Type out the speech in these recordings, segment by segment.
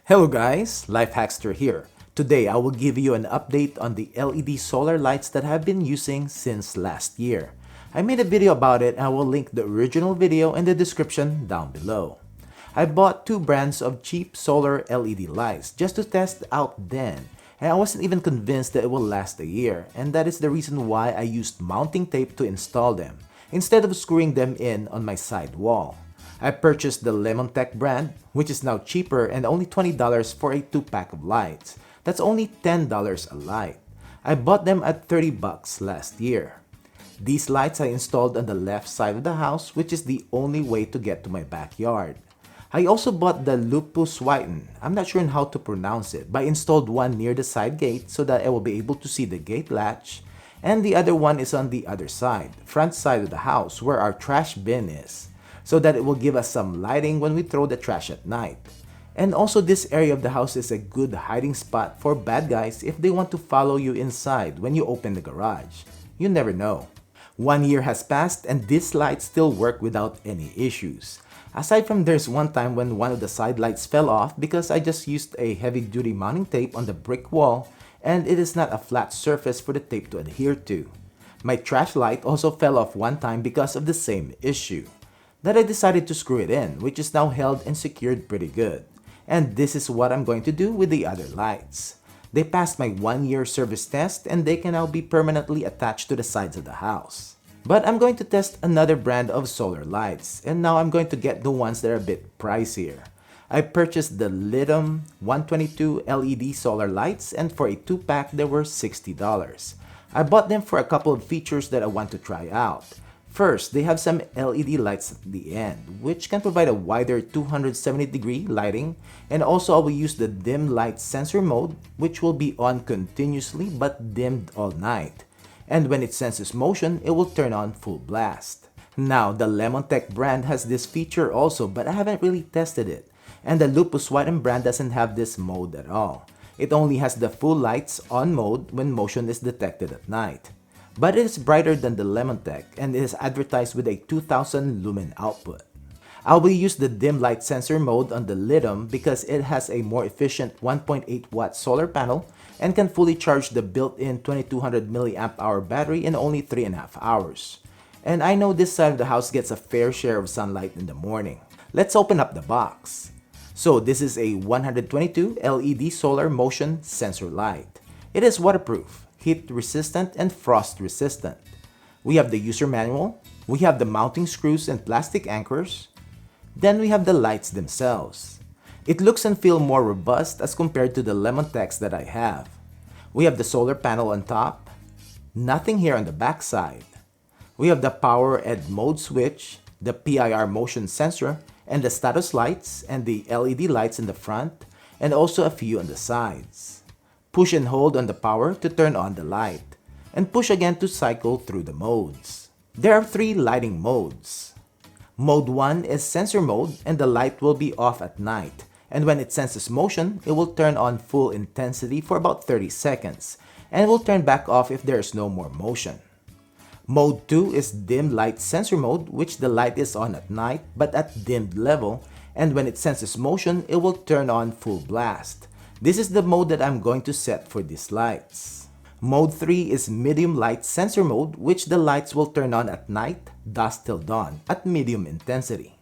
Hello guys, Life Hackster here. Today I will give you an update on the LED solar lights that I've been using since last year. I made a video about it and I will link the original video in the description down below. I bought two brands of cheap solar LED lights just to test out then, and I wasn't even convinced that it will last a year, and that is the reason why I used mounting tape to install them instead of screwing them in on my side wall. I purchased the Lemontec brand, which is now cheaper and only $20 for a 2-pack of lights. That's only $10 a light. I bought them at $30 last year. These lights I installed on the left side of the house, which is the only way to get to my backyard. I also bought the Luposwiten. I'm not sure on how to pronounce it, but I installed one near the side gate so that I will be able to see the gate latch, and the other one is on the other side, front side of the house where our trash bin is, so that it will give us some lighting when we throw the trash at night. And also this area of the house is a good hiding spot for bad guys if they want to follow you inside when you open the garage. You never know. 1 year has passed and these lights still work without any issues. Aside from there's one time when one of the side lights fell off because I just used a heavy-duty mounting tape on the brick wall and it is not a flat surface for the tape to adhere to. My trash light also fell off one time because of the same issue. That I decided to screw it in, which is now held and secured pretty good. And this is what I'm going to do with the other lights. They passed my 1-year service test and they can now be permanently attached to the sides of the house. But I'm going to test another brand of solar lights, and now I'm going to get the ones that are a bit pricier. I purchased the Litom 122 LED solar lights, and for a 2-pack they were $60. I bought them for a couple of features that I want to try out. First, they have some LED lights at the end, which can provide a wider 270-degree lighting, and also I will use the dim light sensor mode, which will be on continuously but dimmed all night. And when it senses motion, it will turn on full blast. Now, the Lemontec brand has this feature also, but I haven't really tested it. And the Luposwiten brand doesn't have this mode at all. It only has the full lights on mode when motion is detected at night. But it is brighter than the Lemontec and it is advertised with a 2000 lumen output. I will use the dim light sensor mode on the Litom because it has a more efficient 1.8 watt solar panel and can fully charge the built-in 2200 mAh battery in only 3.5 hours. And I know this side of the house gets a fair share of sunlight in the morning. Let's open up the box. So this is a 122 LED solar motion sensor light. It is waterproof, heat resistant, and frost resistant. We have the user manual, we have the mounting screws and plastic anchors, then we have the lights themselves. It looks and feels more robust as compared to the Lemontecs that I have. We have the solar panel on top, nothing here on the back side. We have the power and mode switch, the PIR motion sensor, and the status lights and the LED lights in the front, and also a few on the sides. Push and hold on the power to turn on the light, and push again to cycle through the modes. There are 3 lighting modes. Mode 1 is sensor mode and the light will be off at night, and when it senses motion, it will turn on full intensity for about 30 seconds, and will turn back off if there is no more motion. Mode 2 is dim light sensor mode, which the light is on at night but at dimmed level, and when it senses motion, it will turn on full blast. This is the mode that I'm going to set for these lights. Mode 3 is medium light sensor mode, which the lights will turn on at night, dusk till dawn, at medium intensity.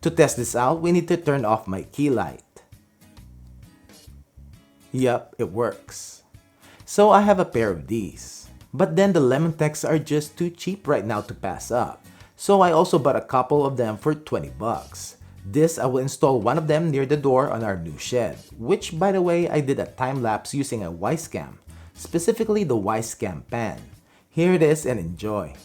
To test this out, we need to turn off my key light. Yup, it works. So I have a pair of these. But then the Lemontecs are just too cheap right now to pass up. So I also bought a couple of them for $20. This, I will install one of them near the door on our new shed, which by the way, I did a time-lapse using a Wisecam, specifically the Wisecam pan. Here it is and enjoy.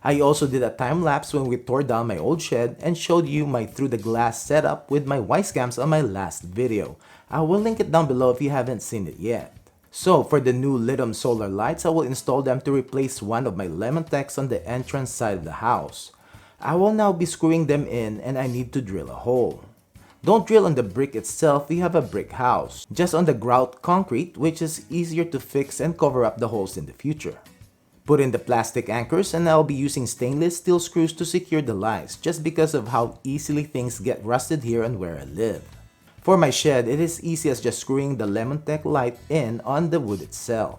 I also did a time lapse when we tore down my old shed and showed you my through the glass setup with my Y cams on my last video. I will link it down below if you haven't seen it yet. So for the new Litom solar lights, I will install them to replace one of my Lemontecs on the entrance side of the house. I will now be screwing them in and I need to drill a hole. Don't drill on the brick itself if you have a brick house, just on the grout concrete, which is easier to fix and cover up the holes in the future. Put in the plastic anchors and I'll be using stainless steel screws to secure the lights just because of how easily things get rusted here and where I live. For my shed, it is easy as just screwing the Lemontec light in on the wood itself.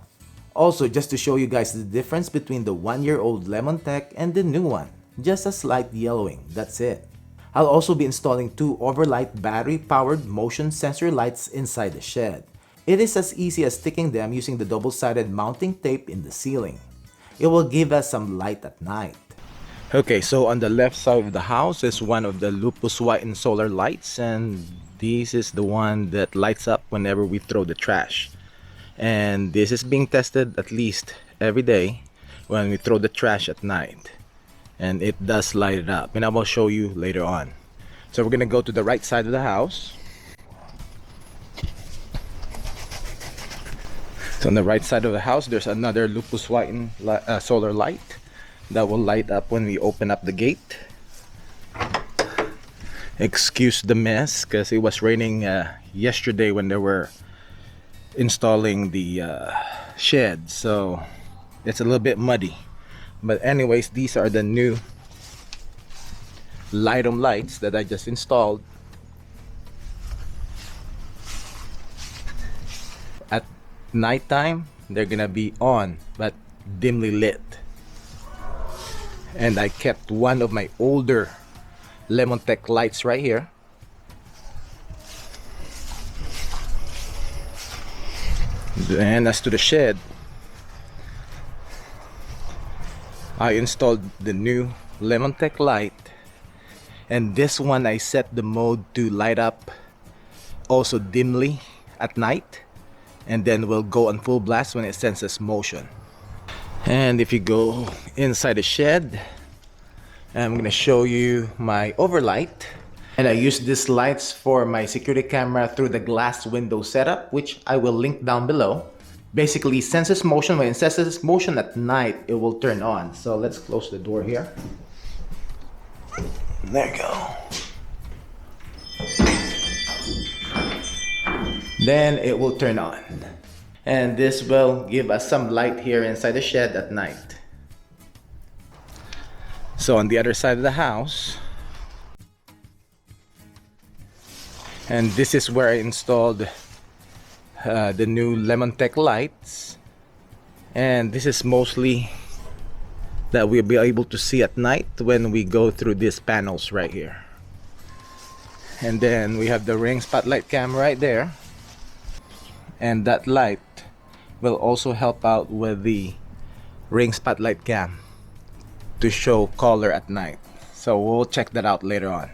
Also, just to show you guys the difference between the 1-year-old Lemontec and the new one, just a slight yellowing, that's it. I'll also be installing 2 overlight battery-powered motion sensor lights inside the shed. It is as easy as sticking them using the double-sided mounting tape in the ceiling. It will give us some light at night. Okay, so on the left side of the house is one of the Luposwiten solar lights, and this is the one that lights up whenever we throw the trash. And this is being tested at least every day when we throw the trash at night. And it does light it up, and I will show you later on. So we're gonna go to the right side of the house. So on the right side of the house, there's another Luposwiten solar light that will light up when we open up the gate. Excuse the mess, because it was raining yesterday when they were installing the shed, so it's a little bit muddy. But anyways, these are the new Litom lights that I just installed. At nighttime, they're gonna be on, but dimly lit. And I kept one of my older Lemontec lights right here. And as to the shed, I installed the new Lemontec light, and this one I set the mode to light up also dimly at night, and then will go on full blast when it senses motion. And if you go inside the shed, I'm gonna show you my overlight, and I use these lights for my security camera through the glass window setup, which I will link down below. Basically senses motion. When it senses motion at night, it will turn on. So let's close the door here. There you go. Then it will turn on, and this will give us some light here inside the shed at night. So on the other side of the house, and this is where I installed the new Lemontec lights, and this is mostly that we'll be able to see at night when we go through these panels right here. And then we have the ring spotlight cam right there, and that light will also help out with the ring spotlight cam to show color at night. So we'll check that out later on.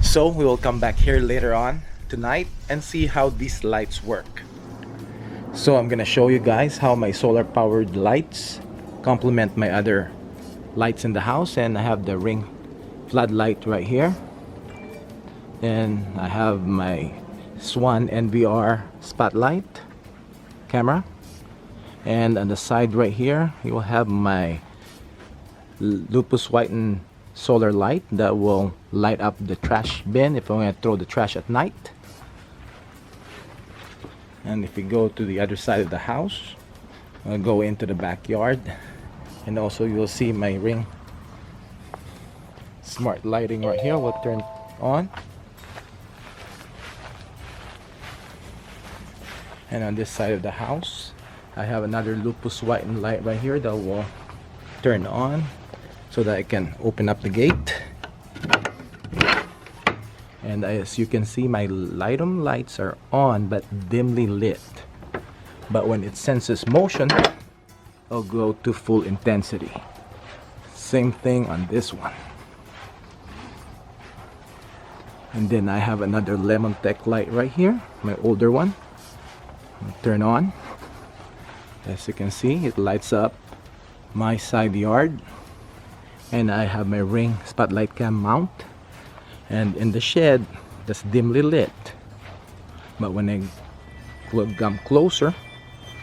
So we will come back here later on tonight and see how these lights work. So I'm gonna show you guys how my solar powered lights complement my other lights in the house. And I have the ring floodlight right here, and I have my Swan NVR spotlight camera, and on the side right here you will have my Luposwiten solar light that will light up the trash bin if I'm going to throw the trash at night. And if we go to the other side of the house, I'll go into the backyard, and also you'll see my ring smart lighting right here will turn on. And on this side of the house, I have another Luposwiten light right here that will turn on so that I can open up the gate. And as you can see, my Litom lights are on but dimly lit. But when it senses motion, it'll go to full intensity. Same thing on this one. And then I have another Lemontec light right here, my older one. I'll turn on. As you can see, it lights up my side yard. And I have my ring spotlight cam mount, and in the shed that's dimly lit, but when I come closer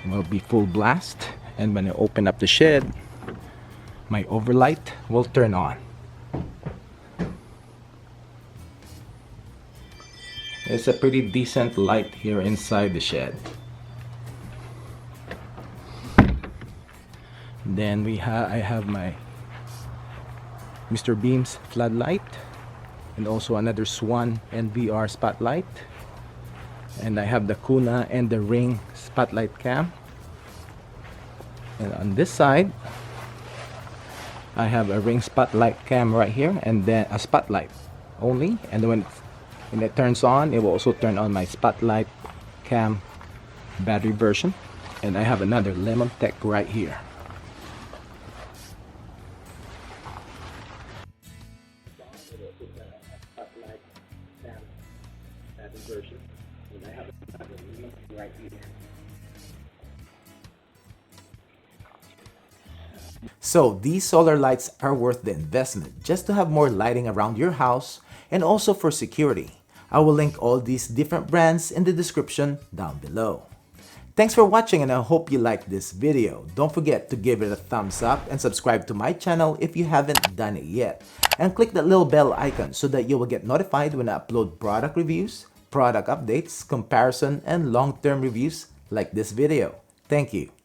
it will be full blast, and when I open up the shed my overlight will turn on. It's a pretty decent light here inside the shed. Then I have my Mr. Beam's floodlight, and also another Swan NVR spotlight, and I have the Kuna and the Ring spotlight cam. And on this side I have a Ring spotlight cam right here, and then a spotlight only, and when it turns on it will also turn on my spotlight cam battery version. And I have another Lemontec right here. So these solar lights are worth the investment just to have more lighting around your house, and also for security. I will link all these different brands in the description down below. Thanks for watching, and I hope you liked this video. Don't forget to give it a thumbs up and subscribe to my channel if you haven't done it yet. And click that little bell icon so that you will get notified when I upload product reviews, product updates, comparison, and long-term reviews like this video. Thank you.